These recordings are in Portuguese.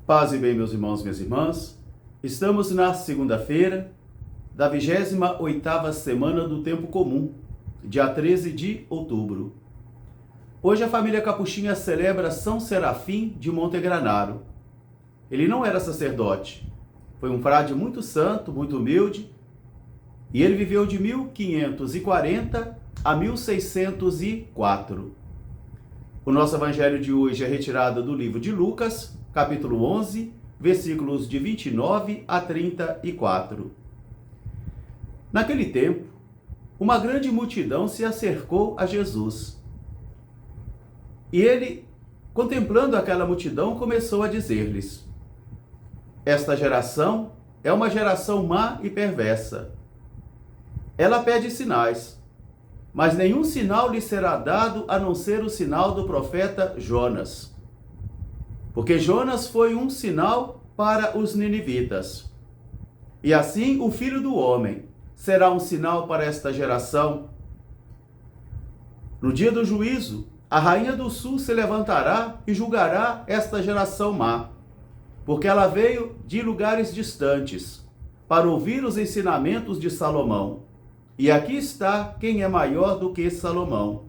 Paz e bem, meus irmãos, minhas irmãs. Estamos na segunda-feira da 28ª semana do Tempo Comum, dia 13 de outubro. Hoje a família Capuchinha celebra São Serafim de Montegranaro. Ele não era sacerdote, foi um frade muito santo, muito humilde, e ele viveu de 1540 a 1604. O nosso evangelho de hoje é retirado do livro de Lucas, capítulo 11, versículos de 29 a 34. Naquele tempo, uma grande multidão se acercou a Jesus. E ele, contemplando aquela multidão, começou a dizer-lhes: esta geração é uma geração má e perversa. Ela pede sinais, mas nenhum sinal lhe será dado a não ser o sinal do profeta Jonas. Porque Jonas foi um sinal para os ninivitas. E assim o Filho do Homem será um sinal para esta geração. No dia do juízo, a rainha do sul se levantará e julgará esta geração má, porque ela veio de lugares distantes para ouvir os ensinamentos de Salomão. E aqui está quem é maior do que Salomão.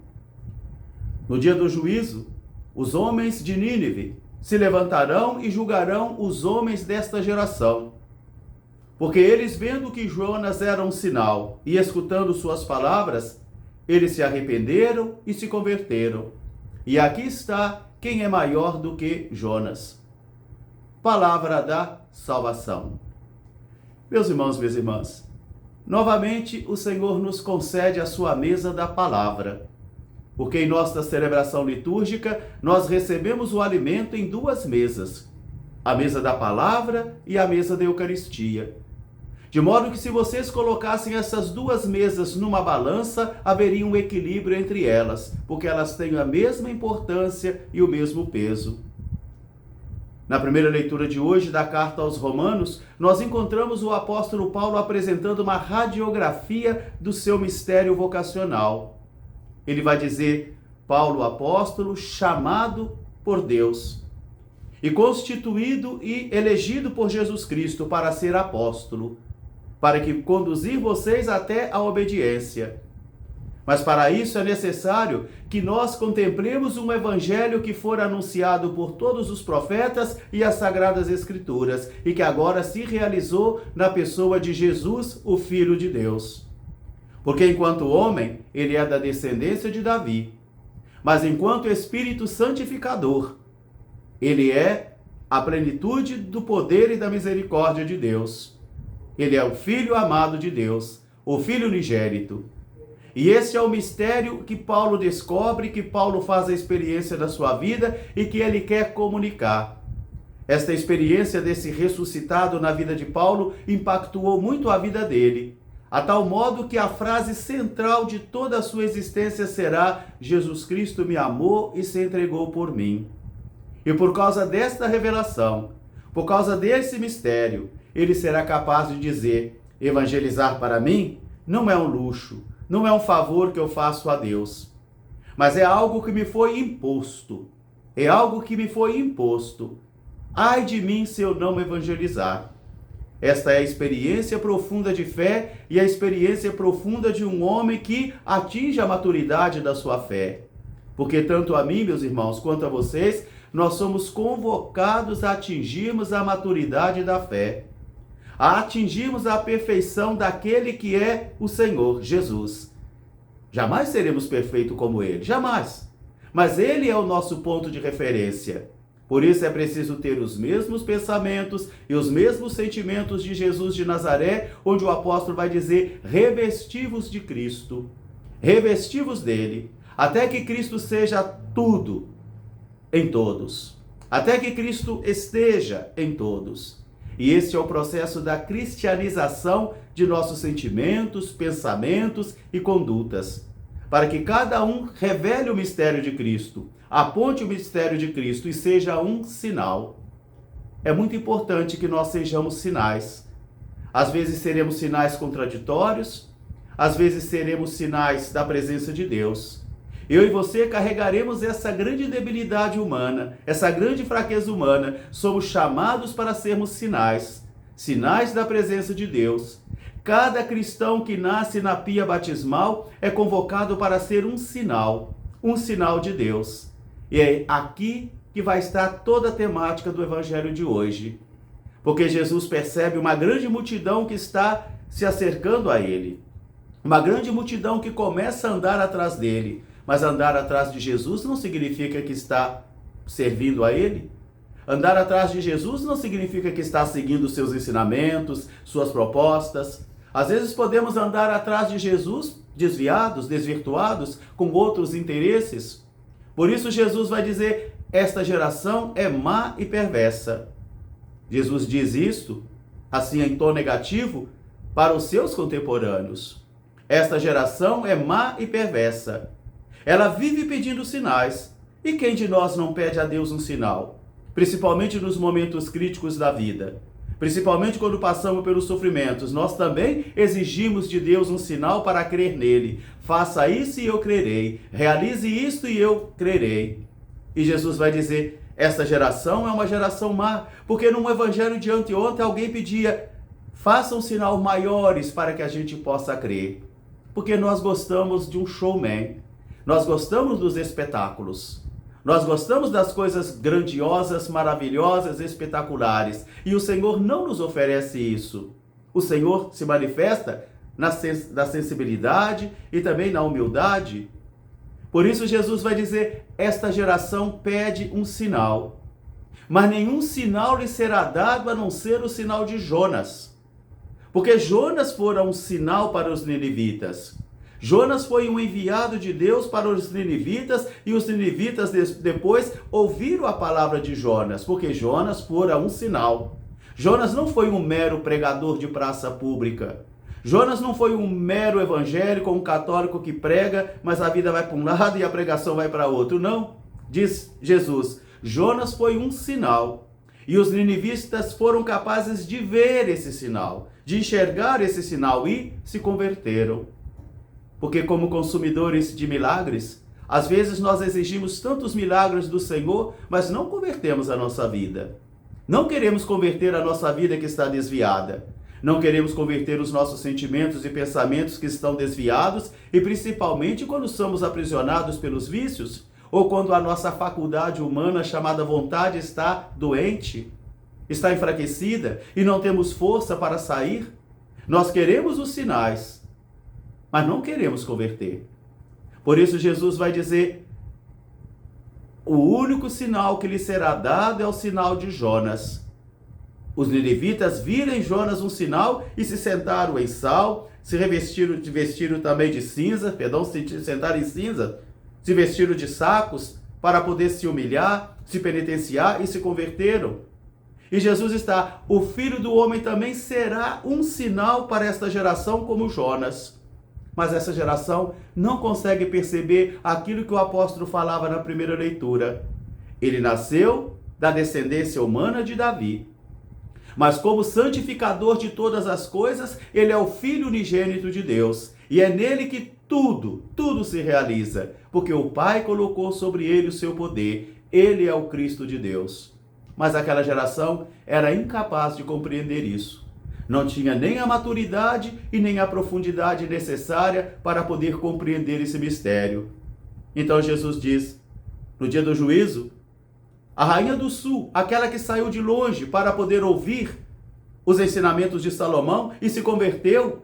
No dia do juízo, os homens de Nínive se levantarão e julgarão os homens desta geração. Porque eles, vendo que Jonas era um sinal e escutando suas palavras, eles se arrependeram e se converteram. E aqui está quem é maior do que Jonas. Palavra da salvação. Meus irmãos, minhas irmãs, novamente o Senhor nos concede a sua mesa da palavra. Porque em nossa celebração litúrgica, nós recebemos o alimento em duas mesas, a mesa da palavra e a mesa da Eucaristia. De modo que se vocês colocassem essas duas mesas numa balança, haveria um equilíbrio entre elas, porque elas têm a mesma importância e o mesmo peso. Na primeira leitura de hoje da carta aos Romanos, nós encontramos o apóstolo Paulo apresentando uma radiografia do seu mistério vocacional. Ele vai dizer: Paulo, apóstolo, chamado por Deus e constituído e elegido por Jesus Cristo para ser apóstolo, para que conduzir vocês até a obediência. Mas para isso é necessário que nós contemplemos um evangelho que for anunciado por todos os profetas e as sagradas escrituras e que agora se realizou na pessoa de Jesus, o Filho de Deus. Porque enquanto homem, ele é da descendência de Davi, mas enquanto Espírito santificador, ele é a plenitude do poder e da misericórdia de Deus. Ele é o Filho amado de Deus, o Filho unigênito. E esse é o mistério que Paulo descobre, que Paulo faz a experiência da sua vida e que ele quer comunicar. Esta experiência desse ressuscitado na vida de Paulo impactou muito a vida dele, a tal modo que a frase central de toda a sua existência será: Jesus Cristo me amou e se entregou por mim. E por causa desta revelação, por causa desse mistério, ele será capaz de dizer: evangelizar para mim não é um luxo, não é um favor que eu faço a Deus, mas é algo que me foi imposto. É algo que me foi imposto. Ai de mim se eu não evangelizar. Esta é a experiência profunda de fé e a experiência profunda de um homem que atinge a maturidade da sua fé. Porque tanto a mim, meus irmãos, quanto a vocês, nós somos convocados a atingirmos a maturidade da fé, a atingirmos a perfeição daquele que é o Senhor Jesus. Jamais seremos perfeitos como Ele, jamais. Mas Ele é o nosso ponto de referência. Por isso é preciso ter os mesmos pensamentos e os mesmos sentimentos de Jesus de Nazaré, onde o apóstolo vai dizer: revesti-vos de Cristo, revesti-vos dele, até que Cristo seja tudo em todos, até que Cristo esteja em todos. E esse é o processo da cristianização de nossos sentimentos, pensamentos e condutas, para que cada um revele o mistério de Cristo, aponte o mistério de Cristo e seja um sinal. É muito importante que nós sejamos sinais. Às vezes seremos sinais contraditórios, às vezes seremos sinais da presença de Deus. Eu e você carregaremos essa grande debilidade humana, essa grande fraqueza humana. Somos chamados para sermos sinais, sinais da presença de Deus. Cada cristão que nasce na pia batismal é convocado para ser um sinal de Deus. E é aqui que vai estar toda a temática do evangelho de hoje. Porque Jesus percebe uma grande multidão que está se acercando a ele. Uma grande multidão que começa a andar atrás dele. Mas andar atrás de Jesus não significa que está servindo a ele. Andar atrás de Jesus não significa que está seguindo seus ensinamentos, suas propostas. Às vezes podemos andar atrás de Jesus desviados, desvirtuados, com outros interesses. Por isso Jesus vai dizer, esta geração é má e perversa. Jesus diz isto, assim em tom negativo, para os seus contemporâneos. Esta geração é má e perversa. Ela vive pedindo sinais. E quem de nós não pede a Deus um sinal? Principalmente nos momentos críticos da vida. Principalmente quando passamos pelos sofrimentos. Nós também exigimos de Deus um sinal para crer nele. Faça isso e eu crerei. Realize isto e eu crerei. E Jesus vai dizer, esta geração é uma geração má. Porque num evangelho de anteontem alguém pedia, façam sinal maiores para que a gente possa crer. Porque nós gostamos de um showman. Nós gostamos dos espetáculos. Nós gostamos das coisas grandiosas, maravilhosas, espetaculares. E o Senhor não nos oferece isso. O Senhor se manifesta na sensibilidade e também na humildade. Por isso Jesus vai dizer, esta geração pede um sinal. Mas nenhum sinal lhe será dado a não ser o sinal de Jonas. Porque Jonas fora um sinal para os ninivitas. Jonas foi um enviado de Deus para os ninivitas e os ninivitas depois ouviram a palavra de Jonas, porque Jonas fora um sinal. Jonas não foi um mero pregador de praça pública. Jonas não foi um mero evangélico, um católico que prega, mas a vida vai para um lado e a pregação vai para outro. Não, diz Jesus. Jonas foi um sinal. E os ninivitas foram capazes de ver esse sinal, de enxergar esse sinal e se converteram. Porque como consumidores de milagres, às vezes nós exigimos tantos milagres do Senhor, mas não convertemos a nossa vida. Não queremos converter a nossa vida que está desviada. Não queremos converter os nossos sentimentos e pensamentos que estão desviados, e principalmente quando somos aprisionados pelos vícios, ou quando a nossa faculdade humana chamada vontade está doente, está enfraquecida e não temos força para sair. Nós queremos os sinais, mas não queremos converter. Por isso Jesus vai dizer, o único sinal que lhe será dado é o sinal de Jonas. Os ninivitas viram em Jonas um sinal e se sentaram em sal, se vestiram também de cinza, se sentaram em cinza, se vestiram de sacos para poder se humilhar, se penitenciar e se converteram. E Jesus está, o Filho do Homem também será um sinal para esta geração como Jonas. Mas essa geração não consegue perceber aquilo que o apóstolo falava na primeira leitura. Ele nasceu da descendência humana de Davi. Mas como santificador de todas as coisas, ele é o Filho unigênito de Deus. E é nele que tudo se realiza. Porque o Pai colocou sobre ele o seu poder. Ele é o Cristo de Deus. Mas aquela geração era incapaz de compreender isso. Não tinha nem a maturidade e nem a profundidade necessária para poder compreender esse mistério. Então Jesus diz, no dia do juízo, a rainha do sul, aquela que saiu de longe para poder ouvir os ensinamentos de Salomão e se converteu,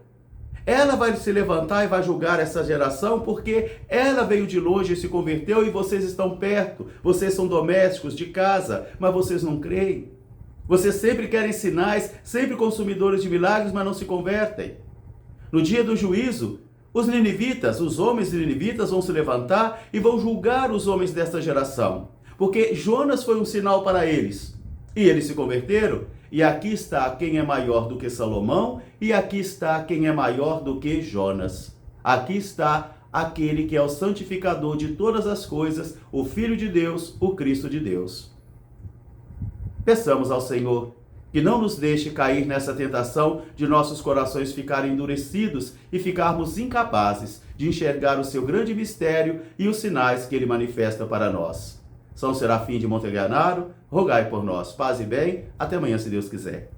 ela vai se levantar e vai julgar essa geração porque ela veio de longe e se converteu e vocês estão perto, vocês são domésticos de casa, mas vocês não creem. Vocês sempre querem sinais, sempre consumidores de milagres, mas não se convertem. No dia do juízo, os ninivitas, os homens ninivitas vão se levantar e vão julgar os homens desta geração. Porque Jonas foi um sinal para eles. E eles se converteram. E aqui está quem é maior do que Salomão. E aqui está quem é maior do que Jonas. Aqui está aquele que é o santificador de todas as coisas, o Filho de Deus, o Cristo de Deus. Peçamos ao Senhor que não nos deixe cair nessa tentação de nossos corações ficarem endurecidos e ficarmos incapazes de enxergar o seu grande mistério e os sinais que ele manifesta para nós. São Serafim de Monteganaro, rogai por nós. Paz e bem, até amanhã, se Deus quiser.